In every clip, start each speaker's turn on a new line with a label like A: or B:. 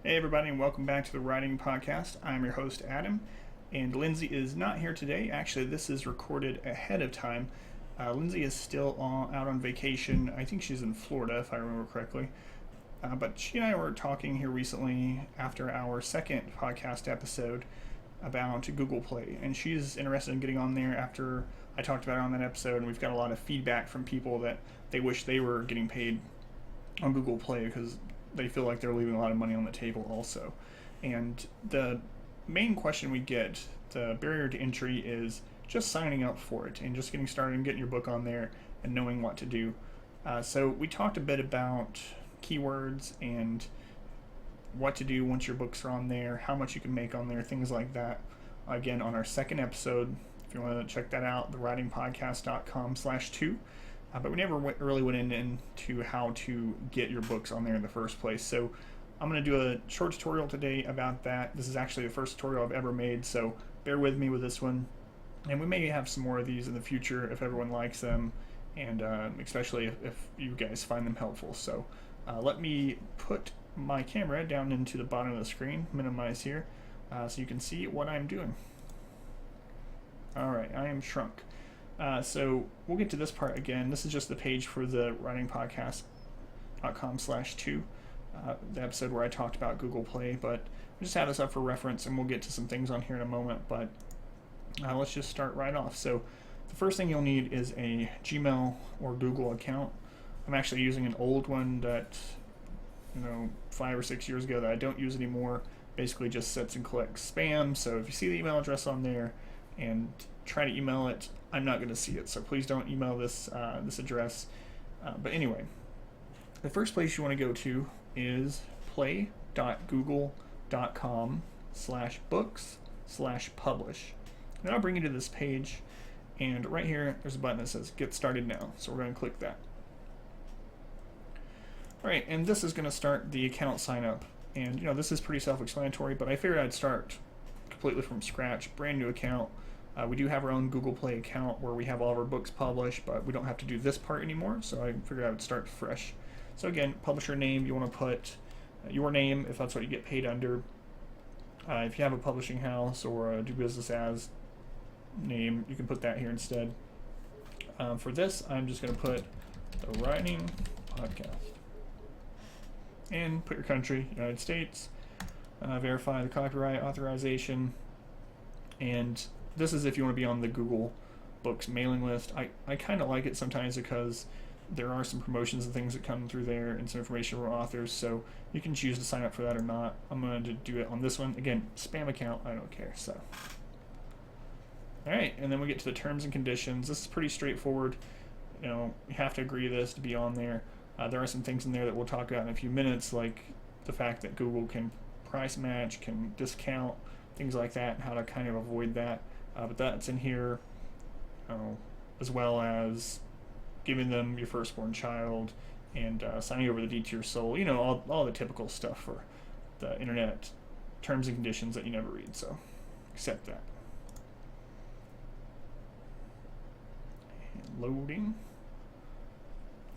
A: Hey, everybody, and welcome back to the Writing Podcast. I'm your host, Adam, and Lindsay is not here today. Actually, this is recorded ahead of time. Lindsay is still out on vacation. I think she's in Florida, if I remember correctly. But she and I were talking here recently after our second podcast episode about Google Play, and she's interested in getting on there after I talked about it on that episode, and we've got a lot of feedback from people that they wish they were getting paid on Google Play because they feel like they're leaving a lot of money on the table also. And the main question we get, the barrier to entry, is just signing up for it and just getting started and getting your book on there and knowing what to do. So we talked a bit about keywords and what to do once your books are on there, how much you can make on there, things like that. Again, on our second episode, if you want to check that out, thewritingpodcast.com/2. But we never really went into how to get your books on there in the first place. So I'm going to do a short tutorial today about that. This is actually the first tutorial I've ever made, so bear with me with this one. And we may have some more of these in the future if everyone likes them, and especially if you guys find them helpful. So let me put my camera down into the bottom of the screen, minimize here, so you can see what I'm doing. Alright, I am shrunk. So we'll get to this part again. This is just the page for the writingpodcast.com/2, the episode where I talked about Google Play, but I just have this up for reference, and we'll get to some things on here in a moment, but let's just start right off. So the first thing you'll need is a Gmail or Google account. I'm actually using an old one that, 5 or 6 years ago that I don't use anymore. Basically just sets and collects spam, so if you see the email address on there and try to email it, I'm not going to see it, so please don't email this address. But anyway, the first place you want to go to is play.google.com/books/publish. Then I'll bring you to this page, and right here there's a button that says Get Started Now, so we're going to click that. Alright, and this is going to start the account sign up, and this is pretty self-explanatory, but I figured I'd start completely from scratch, brand new account. We do have our own Google Play account where we have all of our books published, but we don't have to do this part anymore, so I figured I would start fresh. So again, publisher name, you want to put your name if that's what you get paid under. If you have a publishing house or a do business as name, you can put that here instead. For this, I'm just going to put the Writing Podcast. And put your country, United States. Verify the copyright authorization. And this is if you want to be on the Google Books mailing list. I kind of like it sometimes because there are some promotions and things that come through there and some information from authors, so you can choose to sign up for that or not. I'm going to do it on this one. Again, spam account, I don't care. So, alright, and then we get to the terms and conditions. This is pretty straightforward. You have to agree to this to be on there. There are some things in there that we'll talk about in a few minutes, like the fact that Google can price match, can discount, things like that, and how to kind of avoid that. But that's in here, as well as giving them your firstborn child and signing over the deed to your soul. All the typical stuff for the internet terms and conditions that you never read. So accept that. And loading.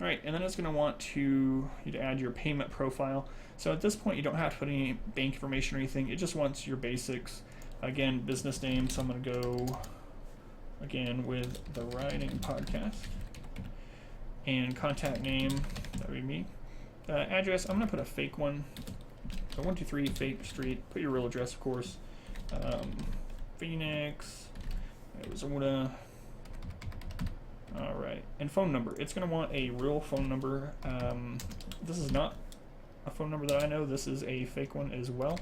A: All right, and then it's going to want you to add your payment profile. So at this point, you don't have to put any bank information or anything. It just wants your basics. Again, business name, so I'm going to go, again, with the Writing Podcast. And contact name, that would be me. Address, I'm going to put a fake one. So 123 Fake Street. Put your real address, of course. Phoenix, Arizona. Alright, and phone number. It's going to want a real phone number. This is not a phone number that I know. This is a fake one as well.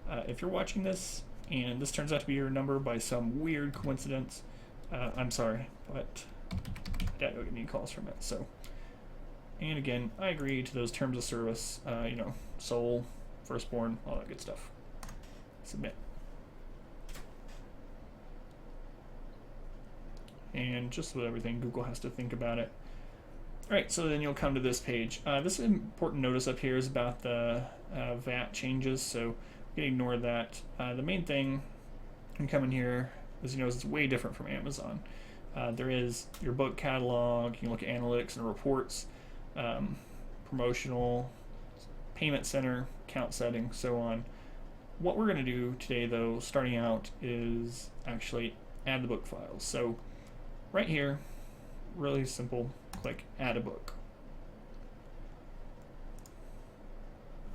A: If you're watching this and this turns out to be your number by some weird coincidence, I'm sorry, but I don't get any calls from it. So, and again, I agree to those terms of service, soul, firstborn, all that good stuff. Submit. And just with everything, Google has to think about it. Alright, so then you'll come to this page. This important notice up here is about the VAT changes, so you can ignore that. The main thing you come in here is, it's way different from Amazon. There is your book catalog, you can look at analytics and reports, promotional, payment center, account settings, so on. What we're going to do today, though, starting out, is actually add the book files. So right here, really simple, click add a book.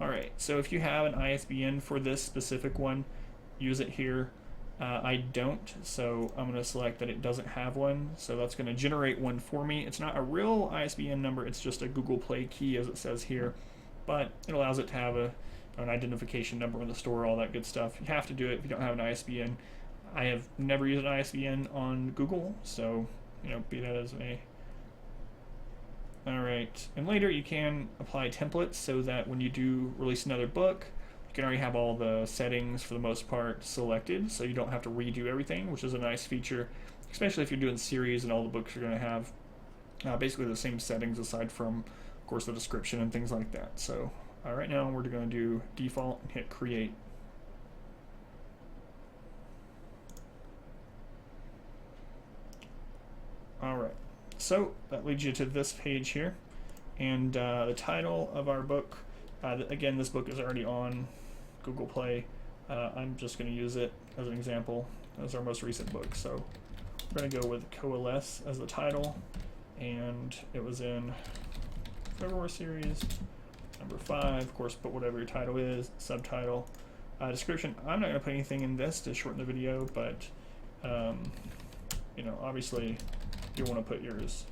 A: Alright, so if you have an ISBN for this specific one, use it here. I don't, so I'm going to select that it doesn't have one, so that's going to generate one for me. It's not a real ISBN number, it's just a Google Play key as it says here, but it allows it to have an identification number in the store, all that good stuff. You have to do it if you don't have an ISBN. I have never used an ISBN on Google, so be that as it may. Alright, and later you can apply templates so that when you do release another book, you can already have all the settings for the most part selected, so you don't have to redo everything, which is a nice feature, especially if you're doing series and all the books are going to have basically the same settings aside from, of course, the description and things like that. So right now we're going to do default and hit create. Alright, so that leads you to this page here, and the title of our book, again, this book is already on Google Play. I'm just going to use it as an example as our most recent book, so we're going to go with Coalesce as the title, and it was in February series number 5. Of course, put whatever your title is, subtitle, description. I'm not going to put anything in this to shorten the video, but obviously you want to put yours.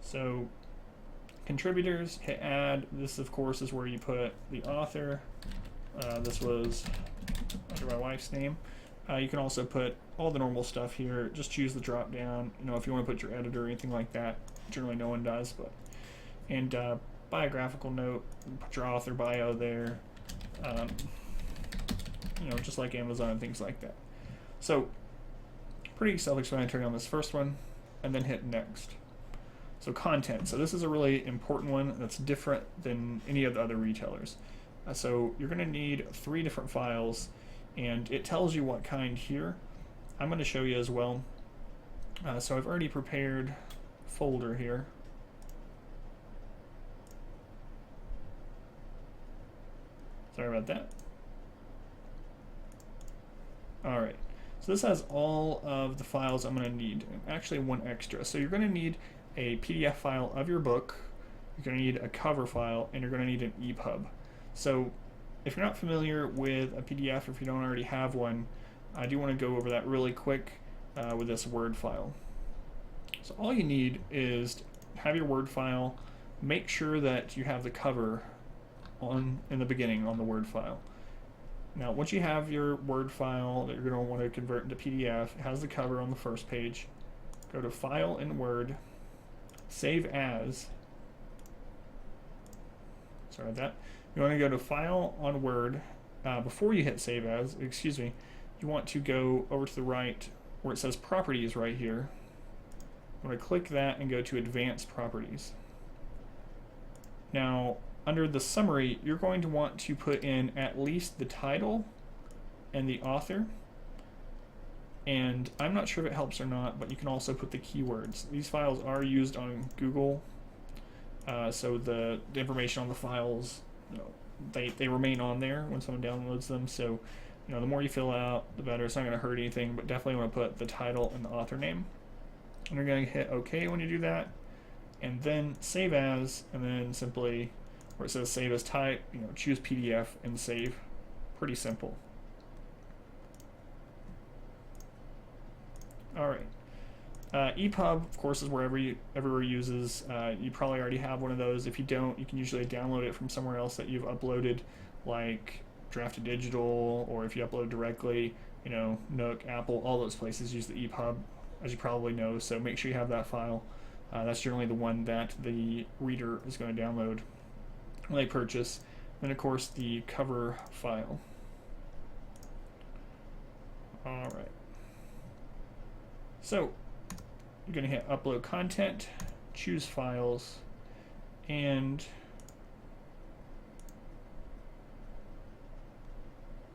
A: So contributors, hit add. This of course is where you put the author. This was under my wife's name. You can also put all the normal stuff here. Just choose the drop down. If you want to put your editor or anything like that. Generally no one does, but biographical note, put your author bio there. Just like Amazon and things like that. So pretty self-explanatory on this first one, and then hit next. So content. So this is a really important one that's different than any of the other retailers. So you're going to need 3 different files, and it tells you what kind here. I'm going to show you as well. So I've already prepared a folder here. Sorry about that. Alright. So this has all of the files I'm going to need, and actually one extra. So you're going to need a PDF file of your book, you're going to need a cover file, and you're going to need an EPUB. So if you're not familiar with a PDF, or if you don't already have one, I do want to go over that really quick with this Word file. So all you need is have your Word file, make sure that you have the cover in the beginning on the Word file. Now, once you have your Word file that you're going to want to convert into PDF, it has the cover on the first page. Go to File in Word, Save As. Sorry about that. You want to go to File on Word. Before you hit Save As, you want to go over to the right where it says Properties right here. You want to click that and go to Advanced Properties. Now, under the summary, you're going to want to put in at least the title and the author. And I'm not sure if it helps or not, but you can also put the keywords. These files are used on Google, so the information on the files, they remain on there when someone downloads them. So, the more you fill out, the better. It's not going to hurt anything, but definitely want to put the title and the author name. And you're going to hit OK when you do that, and then Save As, and then simply where it says Save As Type, choose PDF and save. Pretty simple. Alright. EPUB, of course, is where everywhere uses. You probably already have one of those. If you don't, you can usually download it from somewhere else that you've uploaded, like Drafted Digital, or if you upload directly, Nook, Apple, all those places use the EPUB, as you probably know, so make sure you have that file. That's generally the one that the reader is going to download when they purchase. Then, of course, the cover file. Alright. So, you're going to hit Upload Content, choose Files, and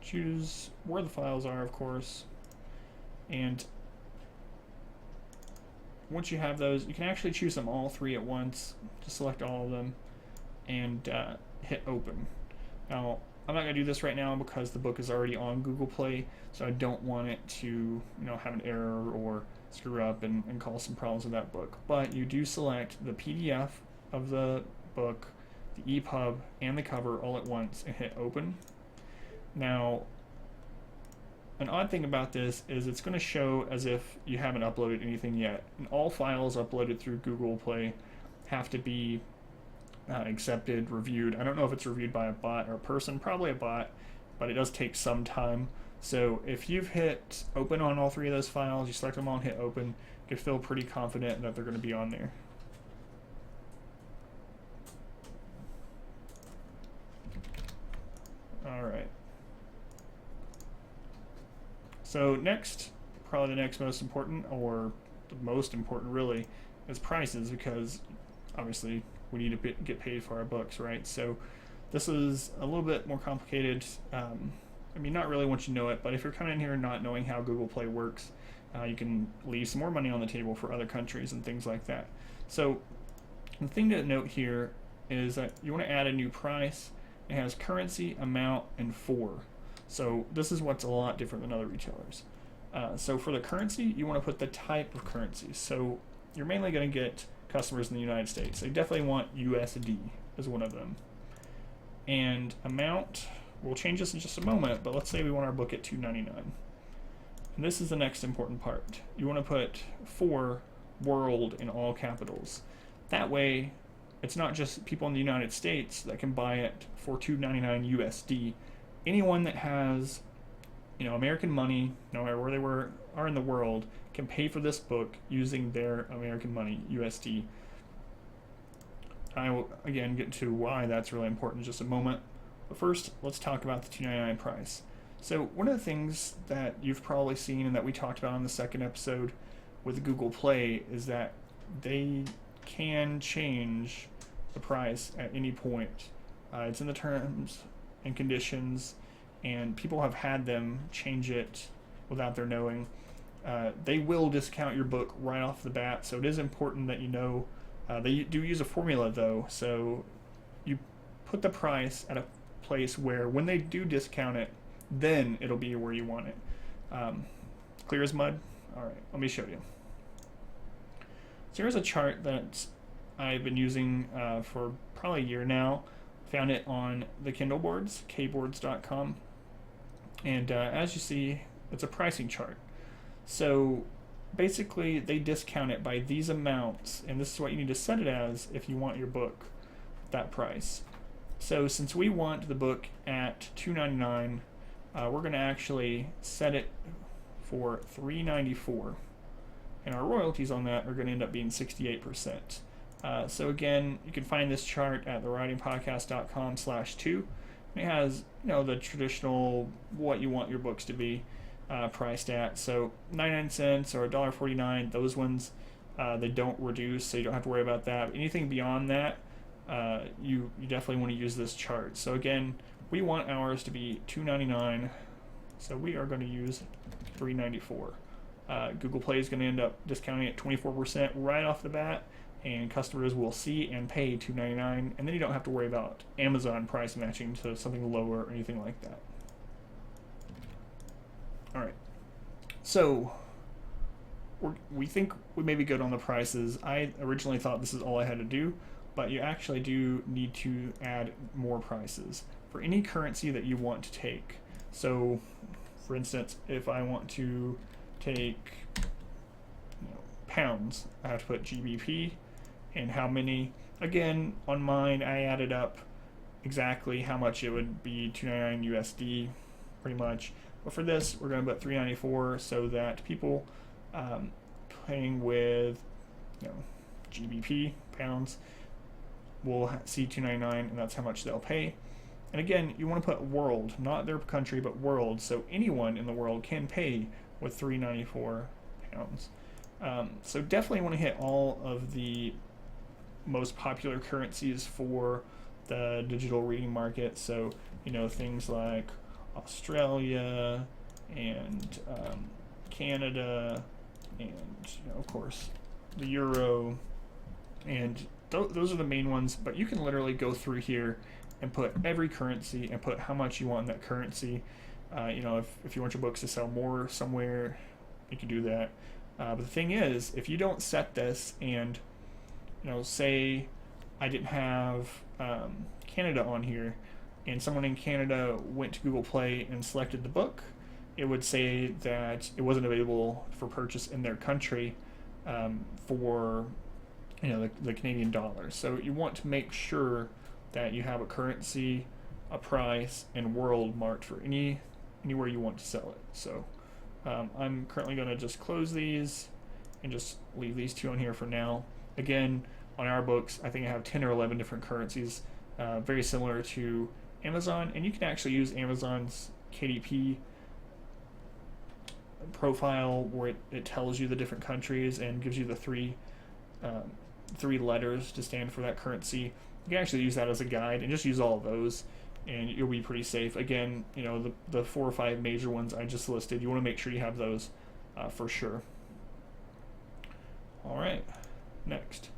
A: choose where the files are, of course. And once you have those, you can actually choose them all 3 at once. Just select all of them. and hit open. Now, I'm not going to do this right now because the book is already on Google Play, so I don't want it to have an error or screw up and cause some problems with that book. But you do select the PDF of the book, the EPUB, and the cover all at once and hit open. Now, an odd thing about this is it's going to show as if you haven't uploaded anything yet. And all files uploaded through Google Play have to be accepted, reviewed. I don't know if it's reviewed by a bot or a person, probably a bot, but it does take some time. So if you've hit open on all 3 of those files, you select them all and hit open, you can feel pretty confident that they're going to be on there. All right. So next, probably the next most important, or the most important really, is prices, because obviously we need to get paid for our books, right? So this is a little bit more complicated. I mean, not really once you know it, but if you're coming in here not knowing how Google Play works, you can leave some more money on the table for other countries and things like that. So the thing to note here is that you want to add a new price. It has currency, amount, and for. So this is what's a lot different than other retailers. So for the currency, you want to put the type of currency. So you're mainly going to get customers in the United States. They definitely want USD as one of them. And amount, we'll change this in just a moment, but let's say we want our book at $2.99. And this is the next important part. You want to put for world in all capitals. That way, it's not just people in the United States that can buy it for $2.99 USD. Anyone that has, American money, no matter where they are in the world, can pay for this book using their American money, USD. I will again get to why that's really important in just a moment. But first, let's talk about the $2.99 price. So one of the things that you've probably seen and that we talked about on the second episode with Google Play is that they can change the price at any point. It's in the terms and conditions, and people have had them change it without their knowing. They will discount your book right off the bat, so it is important that you know. They do use a formula though, so you put the price at a place where when they do discount it, then it'll be where you want it. Clear as mud? Alright, let me show you. So here's a chart that I've been using for probably a year now. Found it on the Kindle boards, kboards.com. And as you see, it's a pricing chart. So basically, they discount it by these amounts, and this is what you need to set it as if you want your book that price. So since we want the book at $2.99, we're going to actually set it for $3.94, and our royalties on that are going to end up being 68%. So again, you can find this chart at thewritingpodcast.com/2. It has the traditional what you want your books to be priced at. So 99 cents or $1.49, those ones they don't reduce, so you don't have to worry about that. But anything beyond that, you definitely want to use this chart. So again, we want ours to be $2.99, so we are going to use $3.94. Google Play is going to end up discounting it 24% right off the bat, and customers will see and pay $2.99, and then you don't have to worry about Amazon price matching to something lower or anything like that. Alright, so we think we may be good on the prices. I originally thought this is all I had to do, but you actually do need to add more prices for any currency that you want to take. So, for instance, if I want to take pounds, I have to put GBP and how many. Again, on mine, I added up exactly how much it would be, $2.99 USD, pretty much. But for this, we're going to put $3.94 so that people paying with GBP, pounds, will see $2.99, and that's how much they'll pay. And again, you want to put world, not their country, but world, so anyone in the world can pay with $3.94 pounds. So definitely want to hit all of the most popular currencies for the digital reading market. So things like Australia and Canada, and of course the euro, and those are the main ones, but you can literally go through here and put every currency and put how much you want in that currency. If you want your books to sell more somewhere, you can do that. But the thing is, if you don't set this and, say I didn't have Canada on here, and someone in Canada went to Google Play and selected the book, it would say that it wasn't available for purchase in their country for the Canadian dollar. So you want to make sure that you have a currency, a price, and world marked for anywhere you want to sell it. So I'm currently going to just close these and just leave these two on here for now. Again, on our books, I think I have 10 or 11 different currencies, very similar to Amazon, and you can actually use Amazon's KDP profile where it tells you the different countries and gives you the three letters to stand for that currency. You can actually use that as a guide and just use all of those, and you'll be pretty safe. Again, the 4 or 5 major ones I just listed, you want to make sure you have those for sure. All right, next,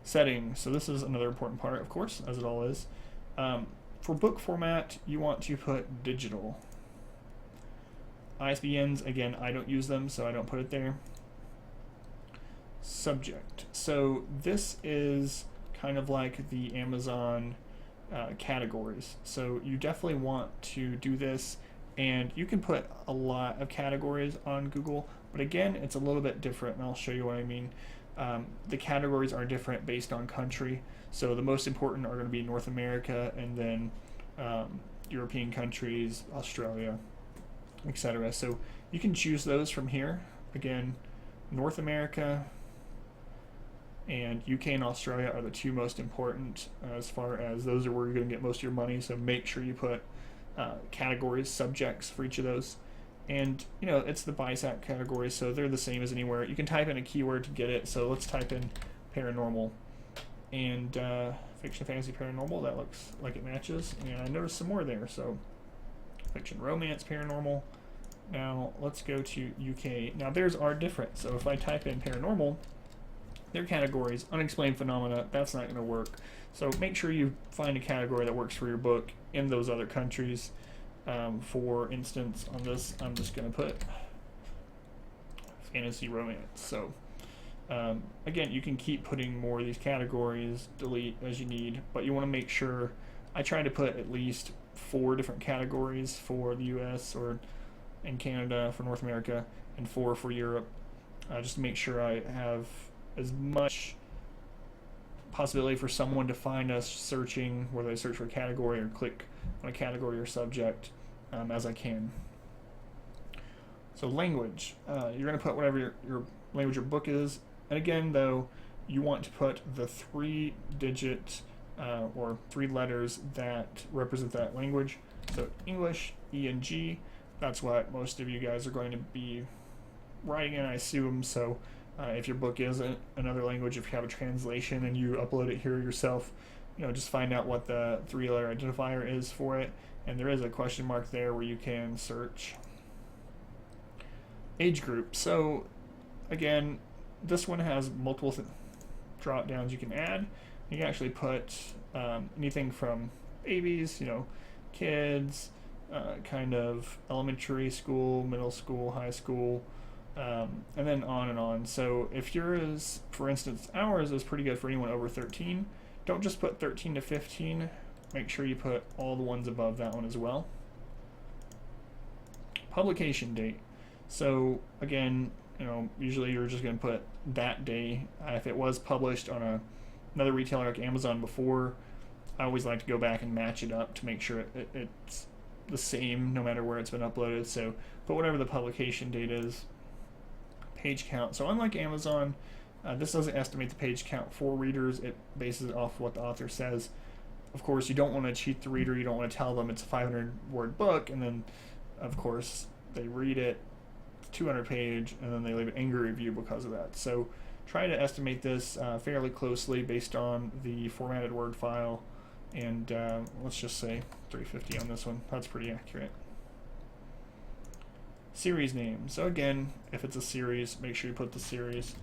A: settings. So this is another important part, of course, as it all is. For book format, you want to put digital. ISBNs, again, I don't use them, so I don't put it there. Subject. So this is kind of like the Amazon categories. So you definitely want to do this, and you can put a lot of categories on Google, but again, it's a little bit different, and I'll show you what I mean. The categories are different based on country. So the most important are going to be North America, and then European countries, Australia, etc. So you can choose those from here. Again, North America and UK and Australia are the two most important as far as those are where you're going to get most of your money. So make sure you put categories, subjects for each of those. And it's the BISAC categories, so they're the same as anywhere. You can type in a keyword to get it. So let's type in paranormal and fiction, fantasy, paranormal. That looks like it matches, and I noticed some more there. So fiction, romance, paranormal. Now let's go to UK. Now theirs are different. So if I type in paranormal, their categories, unexplained phenomena, that's not going to work. So make sure you find a category that works for your book in those other countries. For instance, on this, I'm just going to put fantasy romance. So again, you can keep putting more of these categories, delete as you need, but you want to make sure. I try to put at least 4 different categories for the US or in Canada for North America, and 4 for Europe, just to make sure I have as much possibility for someone to find us searching, whether they search for a category or click on a category or subject, as I can. So language, you're going to put whatever your language your book is, and again though, you want to put the 3-digit or 3 letters that represent that language. So English, ENG, that's what most of you guys are going to be writing in, I assume. So if your book is another language, if you have a translation and you upload it here yourself, just find out what the 3-letter identifier is for it, and there is a question mark there where you can search. Age group. So again, this one has multiple drop downs you can add. You can actually put anything from babies, kids, kind of elementary school, middle school, high school, and then on and on. So if yours, for instance, ours is pretty good for anyone over 13, don't just put 13 to 15. Make sure you put all the ones above that one as well. Publication date. So again, usually you're just going to put that day. If it was published on another retailer like Amazon before, I always like to go back and match it up to make sure it's the same no matter where it's been uploaded. So put whatever the publication date is. Page count. So unlike Amazon, this doesn't estimate the page count for readers. It bases it off what the author says. Of course, you don't want to cheat the reader. You don't want to tell them it's a 500-word book, and then, of course, they read it, 200-page, and then they leave an angry review because of that. So try to estimate this fairly closely based on the formatted Word file, and let's just say 350 on this one. That's pretty accurate. Series name. So again, if it's a series, make sure you put the series.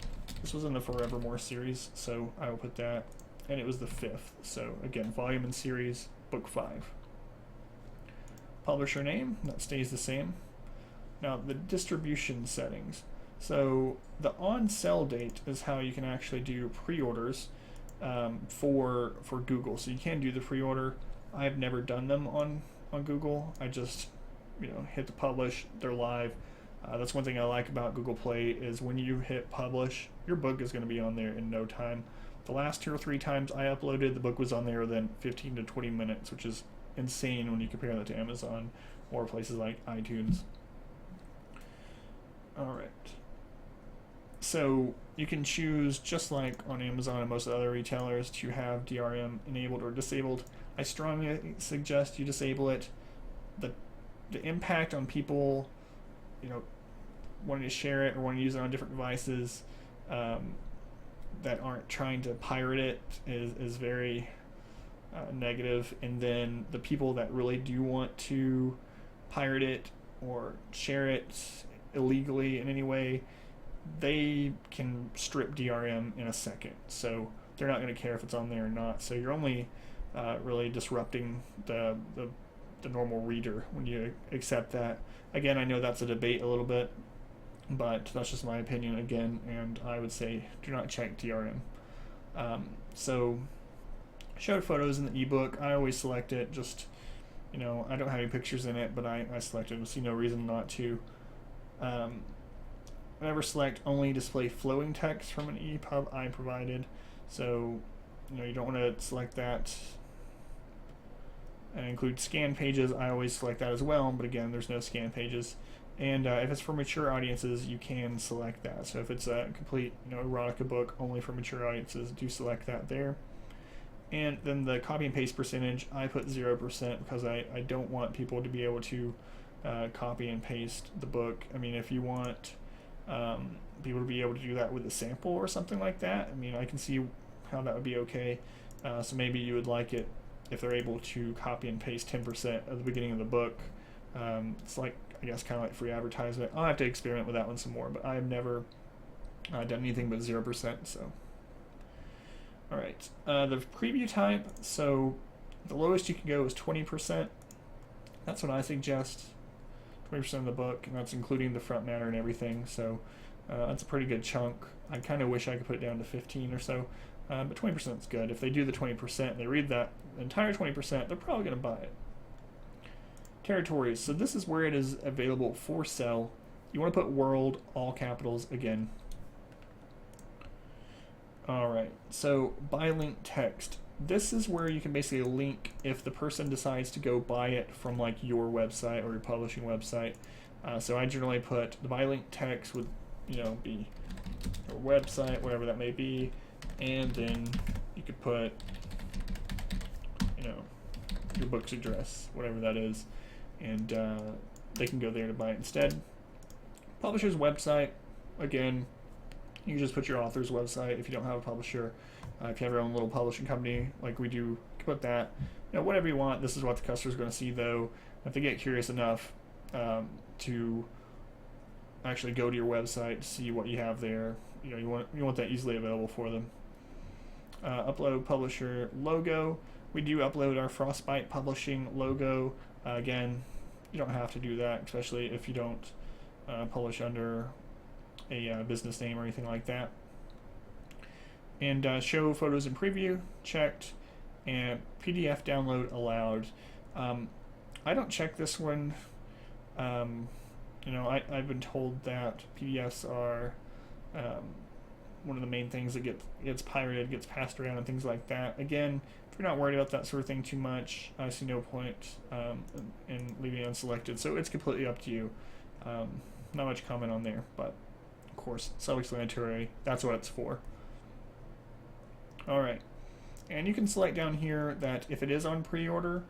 A: This was in the Forevermore series, so I will put that. and it was the 5th. So again, volume and series, book 5. Publisher name, that stays the same. Now the distribution settings. So the on sale date is how you can actually do pre-orders for Google. So you can do the pre-order. I've never done them on Google. I just hit the publish, they're live. That's one thing I like about Google Play is when you hit publish, your book is going to be on there in no time. The last 2 or 3 times I uploaded, the book was on there within 15 to 20 minutes, which is insane when you compare that to Amazon or places like iTunes. Alright. So you can choose, just like on Amazon and most other retailers, to have DRM enabled or disabled. I strongly suggest you disable it. The impact on people, wanting to share it or wanting to use it on different devices that aren't trying to pirate it is very negative. And then the people that really do want to pirate it or share it illegally in any way, they can strip DRM in a second. So they're not going to care if it's on there or not. So you're only really disrupting the normal reader when you accept that. Again, I know that's a debate a little bit, but that's just my opinion again, and I would say do not check DRM. So show photos in the ebook, I always select it. Just I don't have any pictures in it, but I select it. I see no reason not to. Whenever select only display flowing text from an EPUB I provided, so you don't want to select that and include scan pages. I always select that as well, but again, there's no scan pages. And if it's for mature audiences, you can select that. So if it's a complete erotica book only for mature audiences, do select that there. And then the copy and paste percentage, I put 0% because I don't want people to be able to copy and paste the book. I mean, if you want people to be able to do that with a sample or something like that, I mean, I can see how that would be okay. So maybe you would like it if they're able to copy and paste 10% at the beginning of the book. It's like, I guess, kind of like free advertisement. I'll have to experiment with that one some more, but I've never done anything but 0%. So, all right, the preview type. So the lowest you can go is 20%. That's what I suggest. 20% of the book, and that's including the front matter and everything. So that's a pretty good chunk. I kind of wish I could put it down to 15 or so, but 20% is good. If they do the 20%, they read that entire 20%, they're probably going to buy it. Territories. So this is where it is available for sale. You want to put world, all capitals again. Alright, so buy link text. This is where you can basically link if the person decides to go buy it from like your website or your publishing website. So I generally put the buy link text would be your website, whatever that may be, and then you could put your book's address, whatever that is, and they can go there to buy it instead. Publisher's website, again, you can just put your author's website if you don't have a publisher. If you have your own little publishing company like we do, you can put that. Whatever you want. This is what the customer's going to see, though. If they get curious enough to actually go to your website to see what you have there, you want that easily available for them. Upload publisher logo. We do upload our Frostbite Publishing logo. Again, you don't have to do that, especially if you don't publish under a business name or anything like that. And show photos in preview, checked, and PDF download allowed. I don't check this one. I've been told that PDFs are one of the main things that gets pirated, gets passed around, and things like that. Again, if you're not worried about that sort of thing too much, I see no point in leaving it unselected. So it's completely up to you. Not much comment on there, but of course, self-explanatory. That's what it's for. All right, and you can select down here that if it is on pre-order,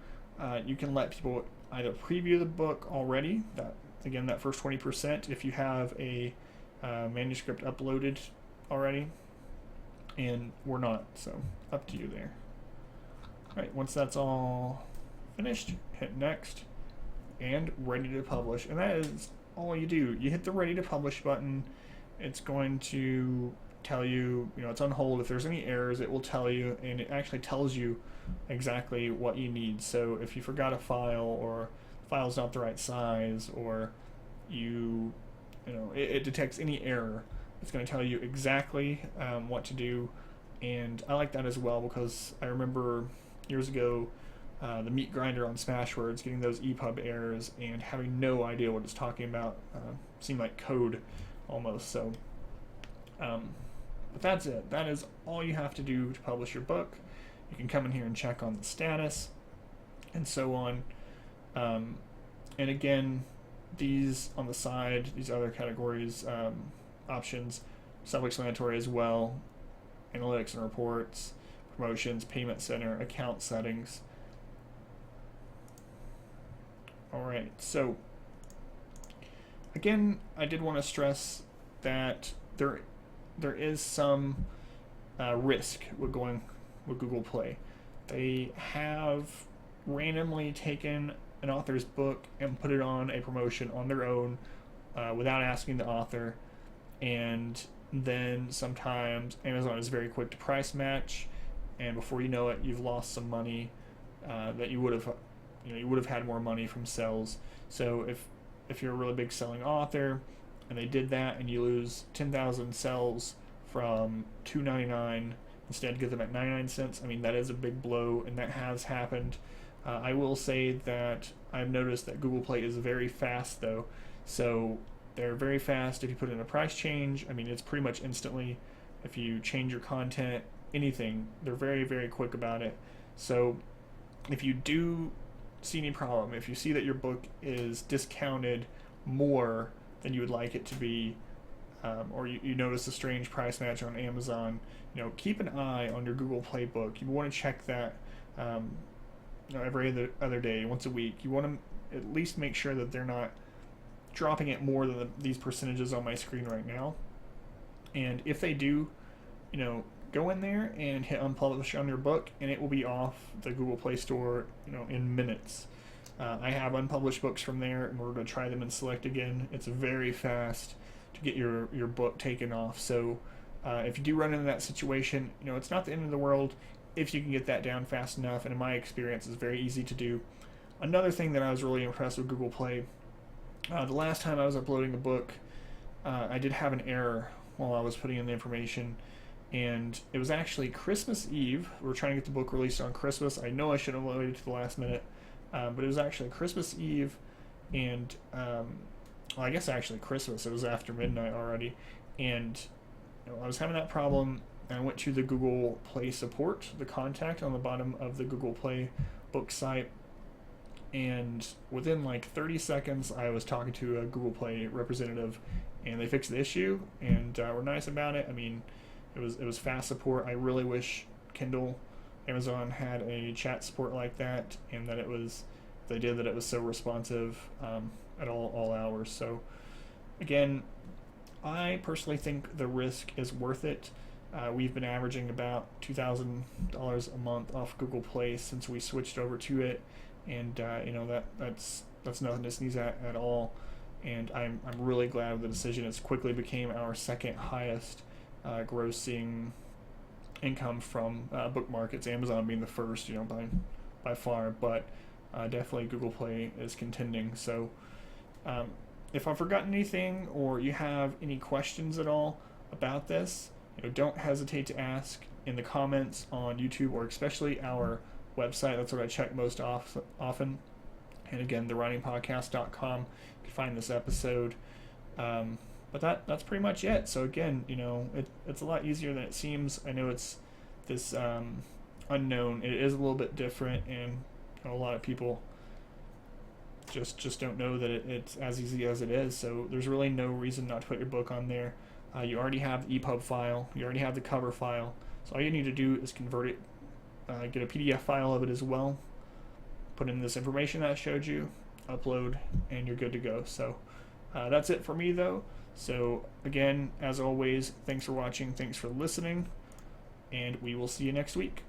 A: you can let people either preview the book already. That first 20%. If you have a manuscript uploaded already, and we're not, so up to you there. All right, once that's all finished, hit next, and ready to publish, and that is all you do. You hit the ready to publish button. It's going to tell you, it's on hold. If there's any errors, it will tell you, and it actually tells you exactly what you need. So if you forgot a file, or the file's not the right size, or it detects any error, it's going to tell you exactly what to do. And I like that as well, because I remember years ago the meat grinder on Smashwords getting those EPUB errors and having no idea what it's talking about. Seemed like code almost. So but that's it. That is all you have to do to publish your book. You can come in here and check on the status and so on. And again, these on the side, these other categories, options, self-explanatory as well. Analytics and reports, promotions, payment center, account settings. Alright, so again, I did want to stress that there is some risk with going with Google Play. They have randomly taken an author's book and put it on a promotion on their own without asking the author, and then sometimes Amazon is very quick to price match, and before you know it, you've lost some money that you would have had more money from sales. So if you're a really big selling author and they did that, and you lose 10,000 sales from $2.99, instead get them at 99 cents, I mean, that is a big blow, and that has happened. I will say that I've noticed that Google Play is very fast though, so they're very fast. If you put in a price change, I mean, it's pretty much instantly. If you change your content, anything, they're very, very quick about it. So if you do see any problem, if you see that your book is discounted more than you would like it to be, or you notice a strange price match on Amazon, keep an eye on your Google Play book. You want to check that every other day, once a week. You want to at least make sure that they're not dropping it more than these percentages on my screen right now. And if they do, go in there and hit unpublish on your book, and it will be off the Google Play Store, in minutes. I have unpublished books from there in order to try them and select again. It's very fast to get your book taken off. So if you do run into that situation, it's not the end of the world if you can get that down fast enough, and in my experience, it's very easy to do. Another thing that I was really impressed with Google Play, the last time I was uploading a book, I did have an error while I was putting in the information, and it was actually Christmas Eve. We were trying to get the book released on Christmas. I know I should have waited to the last minute, but it was actually Christmas Eve, and I guess actually Christmas. It was after midnight already, and I was having that problem, and I went to the Google Play support, the contact on the bottom of the Google Play book site, and within like 30 seconds I was talking to a Google Play representative, and they fixed the issue and were nice about it. I mean, it was fast support. I really wish Kindle, Amazon had a chat support like that, and that it was so responsive at all hours. So again, I personally think the risk is worth it. We've been averaging about $2,000 a month off Google Play since we switched over to it, and that's nothing to sneeze at all. And I'm really glad with the decision. It's quickly became our second highest grossing income from book markets. Amazon being the first, by far, but definitely Google Play is contending. So if I've forgotten anything, or you have any questions at all about this, don't hesitate to ask in the comments on YouTube, or especially our website. That's what I check most often. And again, thewritingpodcast.com. You can find this episode. But that's pretty much it. So again, it's a lot easier than it seems. I know it's this unknown. It is a little bit different, and a lot of people just don't know that it's as easy as it is. So there's really no reason not to put your book on there. You already have the EPUB file. You already have the cover file. So all you need to do is convert it, get a PDF file of it as well, put in this information that I showed you, upload, and you're good to go. So that's it for me though. So again, as always, thanks for watching, thanks for listening, and we will see you next week.